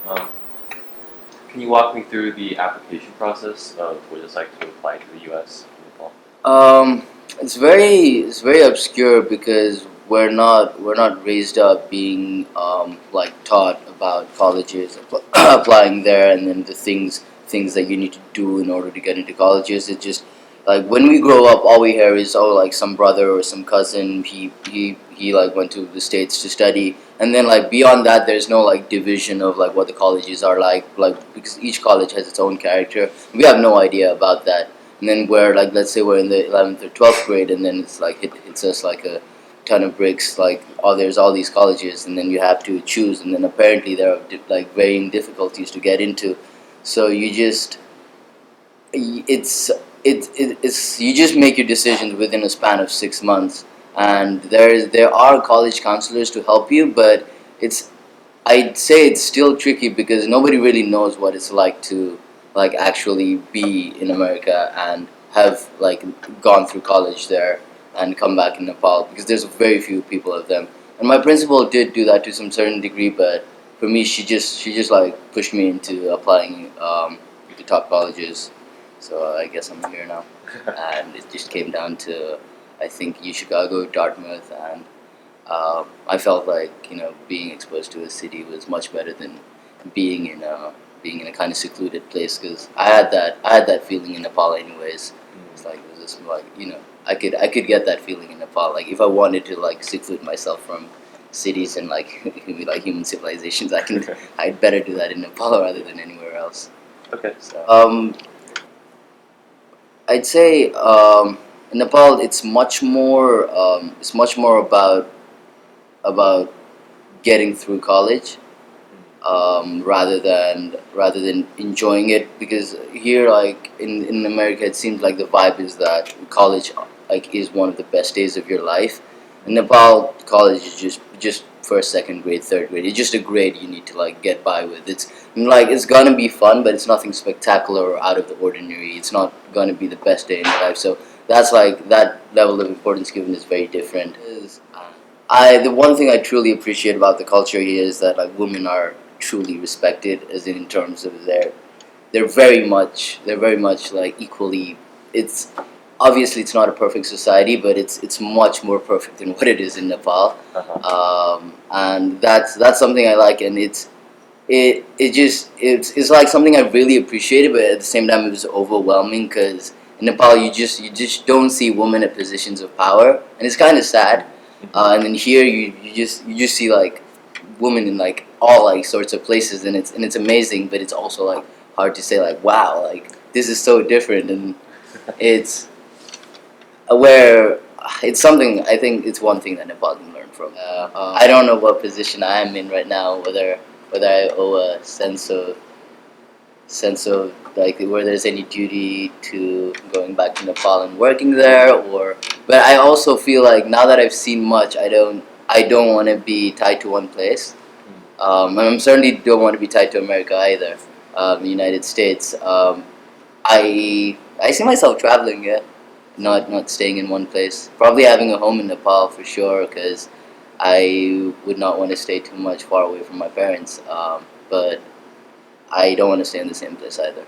Um, can you walk me through the application process of what it's like to apply to the U.S. from Nepal? It's very obscure because we're not raised up being like taught about colleges applying there and then the things that you need to do in order to get into colleges. It's just like when we grow up, all we hear is, oh, like some brother or some cousin he like went to the States to study, and then like beyond that there's no like division of like what the colleges are like because each college has its own character. We have no idea about that. And then we're like, let's say we're in the 11th or 12th grade, and then it's like hits us like a ton of bricks, like, oh, there's all these colleges, and then you have to choose, and then apparently there are like varying difficulties to get into. So you just it's you just make your decisions within a span of 6 months, and there are college counselors to help you, but it's I'd say it's still tricky because nobody really knows what it's like to like actually be in America and have like gone through college there and come back in Nepal, because there's very few people of them. And my principal did do that to some certain degree, but for me, she just like pushed me into applying to top colleges. So I guess I'm here now, and it just came down to, I think, U Chicago, Dartmouth, and I felt like, being exposed to a city was much better than being in a being in a kind of secluded place, because I had that feeling in Nepal anyways. It's like it was just like, I could get that feeling in Nepal. Like if I wanted to like seclude myself from cities and like like human civilizations, I'd better do that in Nepal rather than anywhere else. Okay. So I'd say in Nepal it's much more about getting through college, rather than enjoying it, because here, like in America, it seems like the vibe is that college like is one of the best days of your life. In Nepal, college is just first, second grade, third grade. It's just a grade you need to like get by with. It's gonna be fun, but it's nothing spectacular or out of the ordinary. It's not gonna be the best day in your life. So that's like that level of importance given is very different. The one thing I truly appreciate about the culture here is that like women are truly respected, as in terms of they're very much like equally. It's obviously it's not a perfect society, but it's much more perfect than what it is in Nepal. And that's something I like, and it's like something I really appreciated, but at the same time it was overwhelming, because in Nepal you just don't see women at positions of power, and it's kind of sad. And then here you just see like women in like all like sorts of places, and it's amazing, but it's also like hard to say like, wow, like this is so different. And it's where it's something, I think it's one thing that Nepal can learn from. I don't know what position I am in right now, whether I owe a sense of like where there's any duty to going back to Nepal and working there, or but I also feel like now that I've seen much, I don't want to be tied to one place. And I certainly don't want to be tied to America either, the United States. I see myself traveling, yeah, not staying in one place. Probably having a home in Nepal for sure, because I would not want to stay too much far away from my parents. But I don't want to stay in the same place either.